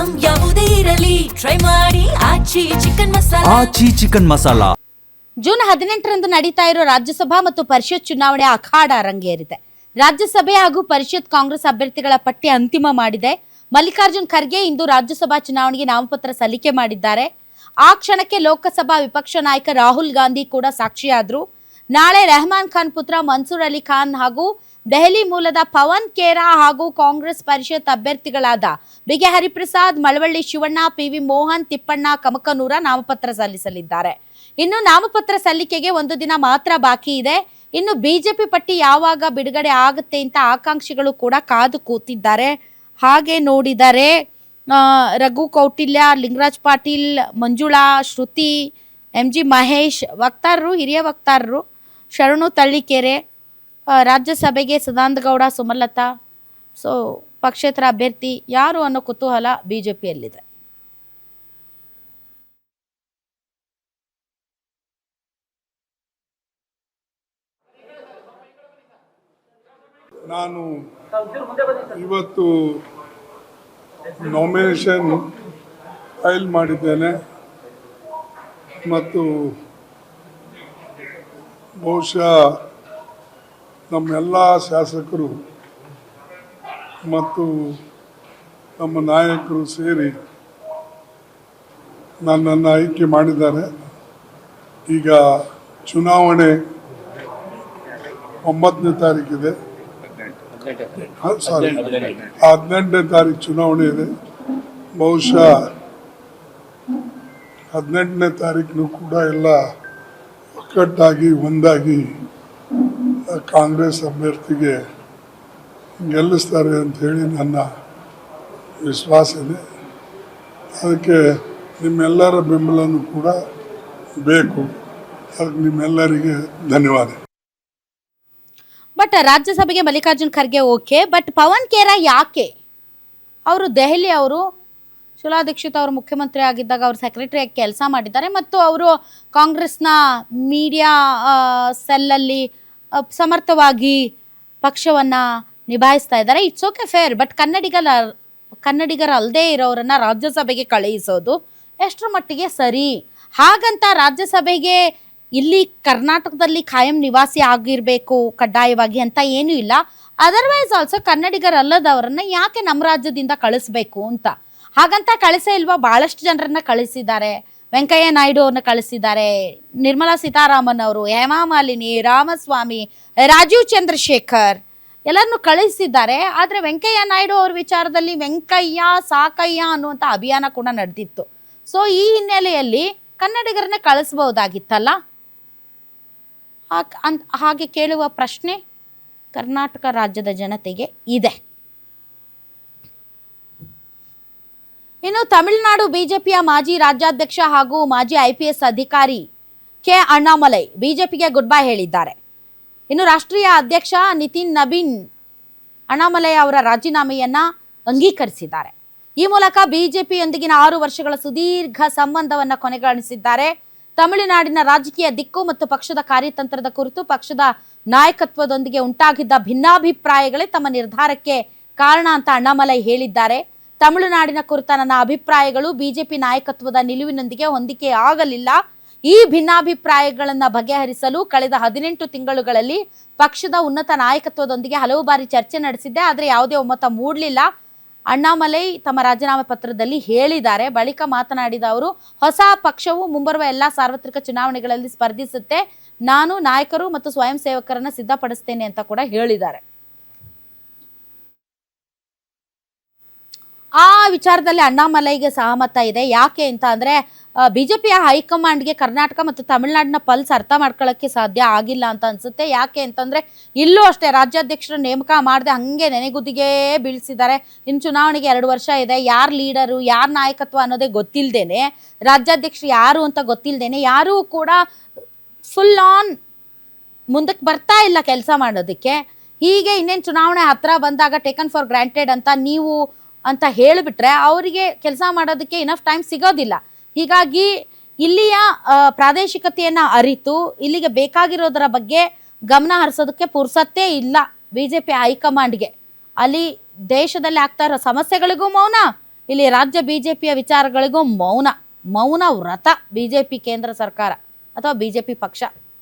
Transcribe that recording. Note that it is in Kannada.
ಐಟಂ ಯಾವುದೇ ಇರಲಿ ಟ್ರೈ ಮಾಡಿ ಆಚಿ ಚಿಕನ್ ಮಸಾಲಾ. ಜೂನ್ 18ರಂದು ನಡೀತಾ ಇರೋ ರಾಜ್ಯಸಭಾ ಮತ್ತು ಪರಿಷತ್ ಚುನಾವಣೆ ಅಖಾಡ ರಂಗೇರಿದೆ. ರಾಜ್ಯಸಭೆ ಹಾಗೂ ಪರಿಷತ್ ಕಾಂಗ್ರೆಸ್ ಅಭ್ಯರ್ಥಿಗಳ ಪಟ್ಟಿ ಅಂತಿಮ ಮಾಡಿದೆ. ಮಲ್ಲಿಕಾರ್ಜುನ್ ಖರ್ಗೆ ಇಂದು ರಾಜ್ಯಸಭಾ ಚುನಾವಣೆಗೆ ನಾಮಪತ್ರ ಸಲ್ಲಿಕೆ ಮಾಡಿದ್ದಾರೆ. ಆ ಕ್ಷಣಕ್ಕೆ ಲೋಕಸಭಾ ವಿಪಕ್ಷ ನಾಯಕ ರಾಹುಲ್ ಗಾಂಧಿ ಕೂಡ ಸಾಕ್ಷಿಯಾದರು. ನಾಳೆ ರೆಹಮಾನ್ ಖಾನ್ ಪುತ್ರ ಮನ್ಸೂರ್ ಅಲಿ ಖಾನ್ ಹಾಗೂ ದೆಹಲಿ ಮೂಲದ ಪವನ್ ಖೇರಾ ಹಾಗೂ ಕಾಂಗ್ರೆಸ್ ಪರಿಷತ್ ಅಭ್ಯರ್ಥಿಗಳಾದ ಬಿಗೆ ಹರಿಪ್ರಸಾದ್, ಮಳವಳ್ಳಿ ಶಿವಣ್ಣ, ಪಿವಿ ಮೋಹನ್, ತಿಪ್ಪಣ್ಣ ಕಮಕನೂರ ನಾಮಪತ್ರ ಸಲ್ಲಿಸಲಿದ್ದಾರೆ. ಇನ್ನು ನಾಮಪತ್ರ ಸಲ್ಲಿಕೆಗೆ ಒಂದು ದಿನ ಮಾತ್ರ ಬಾಕಿ ಇದೆ. ಇನ್ನು ಬಿಜೆಪಿ ಪಟ್ಟಿ ಯಾವಾಗ ಬಿಡುಗಡೆ ಆಗುತ್ತೆ ಅಂತ ಆಕಾಂಕ್ಷಿಗಳು ಕೂಡ ಕಾದು ಕೂತಿದ್ದಾರೆ. ಹಾಗೆ ನೋಡಿದರೆ ರಘು ಕೌಟಿಲ್ಯ, ಲಿಂಗರಾಜ್ ಪಾಟೀಲ್, ಮಂಜುಳಾ, ಶ್ರುತಿ, MG ಮಹೇಶ್ ವಕ್ತಾರರು, ಹಿರಿಯ ವಕ್ತಾರರು, ಶರಣು ತಳ್ಳಿಕೆರೆ, ರಾಜ್ಯಸಭೆಗೆ ಸದಾನಂದಗೌಡ, ಸುಮಲತಾ, ಸೊ ಪಕ್ಷೇತರ ಅಭ್ಯರ್ಥಿ ಯಾರು ಅನ್ನೋ ಕುತೂಹಲ ಬಿಜೆಪಿಯಲ್ಲಿದೆ. ನಾನು ಇವತ್ತು ನಾಮಿನೇಷನ್ ಫೈಲ್ ಮಾಡಿದ್ದೇನೆ ಮತ್ತು ಬಹುಶಃ ನಮ್ಮೆಲ್ಲ ಶಾಸಕರು ಮತ್ತು ನಮ್ಮ ನಾಯಕರು ಸೇರಿ ನನ್ನನ್ನು ಆಯ್ಕೆ ಮಾಡಿದ್ದಾರೆ. ಈಗ ಚುನಾವಣೆ 9ನೇ ತಾರೀಕಿದೆ, 18ನೇ ತಾರೀಕು ಚುನಾವಣೆ ಇದೆ. ಬಹುಶಃ 18ನೇ ತಾರೀಕು ಕೂಡ ಎಲ್ಲ ಒಕ್ಕಟ್ಟಾಗಿ ಒಂದಾಗಿ ಕಾಂಗ್ರೆಸ್ ಅಭ್ಯರ್ಥಿಗೆ ಗೆಲ್ಲಿಸ್ತಾರೆ ಅಂಥೇಳಿ ನನ್ನ ವಿಶ್ವಾಸ ಇದೆ. ಅದಕ್ಕೆ ನಿಮ್ಮೆಲ್ಲರ ಬೆಂಬಲನೂ ಕೂಡ ಬೇಕು. ಅದಕ್ಕೆ ನಿಮ್ಮೆಲ್ಲರಿಗೆ ಧನ್ಯವಾದ. ಬಟ್ ರಾಜ್ಯಸಭೆಗೆ ಮಲ್ಲಿಕಾರ್ಜುನ್ ಖರ್ಗೆ ಓಕೆ, ಬಟ್ ಪವನ್ ಖೇರಾ ಯಾಕೆ? ಅವರು ದೆಹಲಿ ಅವರು ಶೀಲಾ ದೀಕ್ಷಿತ್ ಅವರು ಮುಖ್ಯಮಂತ್ರಿ ಆಗಿದ್ದಾಗ ಅವರು ಸೆಕ್ರೆಟರಿಯಾಗಿ ಕೆಲಸ ಮಾಡಿದ್ದಾರೆ ಮತ್ತು ಅವರು ಕಾಂಗ್ರೆಸ್ನ ಮೀಡಿಯಾ ಸೆಲ್ಲಲ್ಲಿ ಸಮರ್ಥವಾಗಿ ಪಕ್ಷವನ್ನು ನಿಭಾಯಿಸ್ತಾ ಇದ್ದಾರೆ. It's okay, fair. ಬಟ್ ಕನ್ನಡಿಗರ ಅಲ್ಲದೆ ಇರೋರನ್ನ ರಾಜ್ಯಸಭೆಗೆ ಕಳುಹಿಸೋದು ಎಷ್ಟರ ಮಟ್ಟಿಗೆ ಸರಿ? ಹಾಗಂತ ರಾಜ್ಯಸಭೆಗೆ ಇಲ್ಲಿ ಕರ್ನಾಟಕದಲ್ಲಿ ಕಾಯಂ ನಿವಾಸಿ ಆಗಿರಬೇಕು ಕಡ್ಡಾಯವಾಗಿ ಅಂತ ಏನೂ ಇಲ್ಲ. ಅದರ್ವೈಸ್ ಆಲ್ಸೋ ಕನ್ನಡಿಗರಲ್ಲದವರನ್ನ ಯಾಕೆ ನಮ್ಮ ರಾಜ್ಯದಿಂದ ಕಳಿಸ್ಬೇಕು ಅಂತ. ಹಾಗಂತ ಕಳಿಸೇ ಇಲ್ವಾ? ಭಾಳಷ್ಟು ಜನರನ್ನ ಕಳಿಸಿದ್ದಾರೆ. ವೆಂಕಯ್ಯ ನಾಯ್ಡು ಅವ್ರನ್ನ ಕಳಿಸಿದ್ದಾರೆ, ನಿರ್ಮಲಾ ಸೀತಾರಾಮನ್ ಅವರು, ಹೇಮಾ ಮಾಲಿನಿ, ರಾಮಸ್ವಾಮಿ, ರಾಜೀವ್ ಚಂದ್ರಶೇಖರ್ ಎಲ್ಲರನ್ನು ಕಳಿಸಿದ್ದಾರೆ. ಆದರೆ ವೆಂಕಯ್ಯ ನಾಯ್ಡು ಅವ್ರ ವಿಚಾರದಲ್ಲಿ ವೆಂಕಯ್ಯ ಸಾಕಯ್ಯ ಅನ್ನುವಂಥ ಅಭಿಯಾನ ಕೂಡ ನಡೆದಿತ್ತು. ಸೊ ಈ ಹಿನ್ನೆಲೆಯಲ್ಲಿ ಕನ್ನಡಿಗರನ್ನ ಕಳಿಸ್ಬೋದಾಗಿತ್ತಲ್ಲ. ಹಾಗೆ ಕೇಳುವ ಪ್ರಶ್ನೆ ಕರ್ನಾಟಕ ರಾಜ್ಯದ ಜನತೆಗೆ ಇದೆ. ಇನ್ನು ತಮಿಳುನಾಡು ಬಿಜೆಪಿಯ ಮಾಜಿ ರಾಜ್ಯಾಧ್ಯಕ್ಷ ಹಾಗೂ ಮಾಜಿ IPS ಅಧಿಕಾರಿ ಕೆ ಅಣ್ಣಾಮಲೈ ಬಿಜೆಪಿಗೆ ಗುಡ್ ಬೈ ಹೇಳಿದ್ದಾರೆ. ಇನ್ನು ರಾಷ್ಟ್ರೀಯ ಅಧ್ಯಕ್ಷ ನಿತಿನ್ ನಬೀನ್ ಅಣ್ಣಾಮಲೈ ಅವರ ರಾಜೀನಾಮೆಯನ್ನ ಅಂಗೀಕರಿಸಿದ್ದಾರೆ. ಈ ಮೂಲಕ ಬಿಜೆಪಿಯೊಂದಿಗಿನ 6 ವರ್ಷಗಳ ಸುದೀರ್ಘ ಸಂಬಂಧವನ್ನು ಕೊನೆಗಾಣಿಸಿದ್ದಾರೆ. ತಮಿಳುನಾಡಿನ ರಾಜಕೀಯ ದಿಕ್ಕು ಮತ್ತು ಪಕ್ಷದ ಕಾರ್ಯತಂತ್ರದ ಕುರಿತು ಪಕ್ಷದ ನಾಯಕತ್ವದೊಂದಿಗೆ ಉಂಟಾಗಿದ್ದ ಭಿನ್ನಾಭಿಪ್ರಾಯಗಳೇ ತಮ್ಮ ನಿರ್ಧಾರಕ್ಕೆ ಕಾರಣ ಅಂತ ಅಣ್ಣಾಮಲೈ ಹೇಳಿದ್ದಾರೆ. ತಮಿಳುನಾಡಿನ ಕುರಿತ ನನ್ನ ಅಭಿಪ್ರಾಯಗಳು ಬಿಜೆಪಿ ನಾಯಕತ್ವದ ನಿಲುವಿನೊಂದಿಗೆ ಹೊಂದಿಕೆ ಆಗಲಿಲ್ಲ. ಈ ಭಿನ್ನಾಭಿಪ್ರಾಯಗಳನ್ನು ಬಗೆಹರಿಸಲು ಕಳೆದ 18 ತಿಂಗಳುಗಳಲ್ಲಿ ಪಕ್ಷದ ಉನ್ನತ ನಾಯಕತ್ವದೊಂದಿಗೆ ಹಲವು ಬಾರಿ ಚರ್ಚೆ ನಡೆಸಿದ್ದೆ, ಆದರೆ ಯಾವುದೇ ಒಮ್ಮತ ಮೂಡಲಿಲ್ಲ. ಅಣ್ಣಾಮಲೈ ತಮ್ಮ ರಾಜೀನಾಮೆ ಪತ್ರದಲ್ಲಿ ಹೇಳಿದ್ದಾರೆ. ಬಳಿಕ ಮಾತನಾಡಿದ ಅವರು, ಹೊಸ ಪಕ್ಷವು ಮುಂಬರುವ ಎಲ್ಲ ಸಾರ್ವತ್ರಿಕ ಚುನಾವಣೆಗಳಲ್ಲಿ ಸ್ಪರ್ಧಿಸುತ್ತೆ. ನಾನು ನಾಯಕರು ಮತ್ತು ಸ್ವಯಂ ಸೇವಕರನ್ನ ಸಿದ್ಧಪಡಿಸ್ತೇನೆ ಅಂತ ಕೂಡ ಹೇಳಿದ್ದಾರೆ. ಆ ವಿಚಾರದಲ್ಲಿ ಅಣ್ಣಾಮಲೈಗೆ ಸಹಮತ ಇದೆ. ಯಾಕೆ ಅಂತ ಅಂದರೆ ಬಿಜೆಪಿಯ ಹೈಕಮಾಂಡ್ಗೆ ಕರ್ನಾಟಕ ಮತ್ತು ತಮಿಳುನಾಡಿನ ಪಲ್ಸ್ ಅರ್ಥ ಮಾಡ್ಕೊಳ್ಳೋಕ್ಕೆ ಸಾಧ್ಯ ಆಗಿಲ್ಲ ಅಂತ ಅನ್ಸುತ್ತೆ. ಯಾಕೆ ಅಂತಂದರೆ ಇಲ್ಲೂ ಅಷ್ಟೇ ರಾಜ್ಯಾಧ್ಯಕ್ಷರು ನೇಮಕ ಮಾಡದೆ ಹಾಗೆ ನೆನೆಗುದಿಗೆ ಬೀಳಿಸಿದ್ದಾರೆ. ಇನ್ನು ಚುನಾವಣೆಗೆ 2 ವರ್ಷ ಇದೆ. ಯಾರು ಲೀಡರು, ಯಾರು ನಾಯಕತ್ವ ಅನ್ನೋದೇ ಗೊತ್ತಿಲ್ಲದೇನೆ, ರಾಜ್ಯಾಧ್ಯಕ್ಷರು ಯಾರು ಅಂತ ಗೊತ್ತಿಲ್ಲದೇನೆ ಯಾರೂ ಕೂಡ ಫುಲ್ ಆನ್ ಮುಂದಕ್ಕೆ ಬರ್ತಾ ಇಲ್ಲ ಕೆಲಸ ಮಾಡೋದಕ್ಕೆ. ಹೀಗೆ ಇನ್ನೇನು ಚುನಾವಣೆ ಹತ್ರ ಬಂದಾಗ ಟೇಕನ್ ಫಾರ್ ಗ್ರಾಂಟೆಡ್ ಅಂತ ನೀವು ಅಂತ ಹೇಳಿಬಿಟ್ರೆ ಅವರಿಗೆ ಕೆಲಸ ಮಾಡೋದಕ್ಕೆ ಇನಫ್ ಟೈಮ್ ಸಿಗೋದಿಲ್ಲ. ಹೀಗಾಗಿ ಇಲ್ಲಿಯ ಪ್ರಾದೇಶಿಕತೆಯನ್ನು ಅರಿತು ಇಲ್ಲಿಗೆ ಬೇಕಾಗಿರೋದರ ಬಗ್ಗೆ ಗಮನ ಹರಿಸೋದಕ್ಕೆ ಪುರ್ಸತ್ತೇ ಇಲ್ಲ ಬಿಜೆಪಿ ಹೈಕಮಾಂಡ್ಗೆ. ಅಲ್ಲಿ ದೇಶದಲ್ಲಿ ಆಗ್ತಾ ಇರೋ ಸಮಸ್ಯೆಗಳಿಗೂ ಮೌನ, ಇಲ್ಲಿ ರಾಜ್ಯ ಬಿಜೆಪಿಯ ವಿಚಾರಗಳಿಗೂ ಮೌನ ವ್ರತ ಬಿಜೆಪಿ ಕೇಂದ್ರ ಸರ್ಕಾರ ಅಥವಾ ಬಿಜೆಪಿ ಪಕ್ಷ.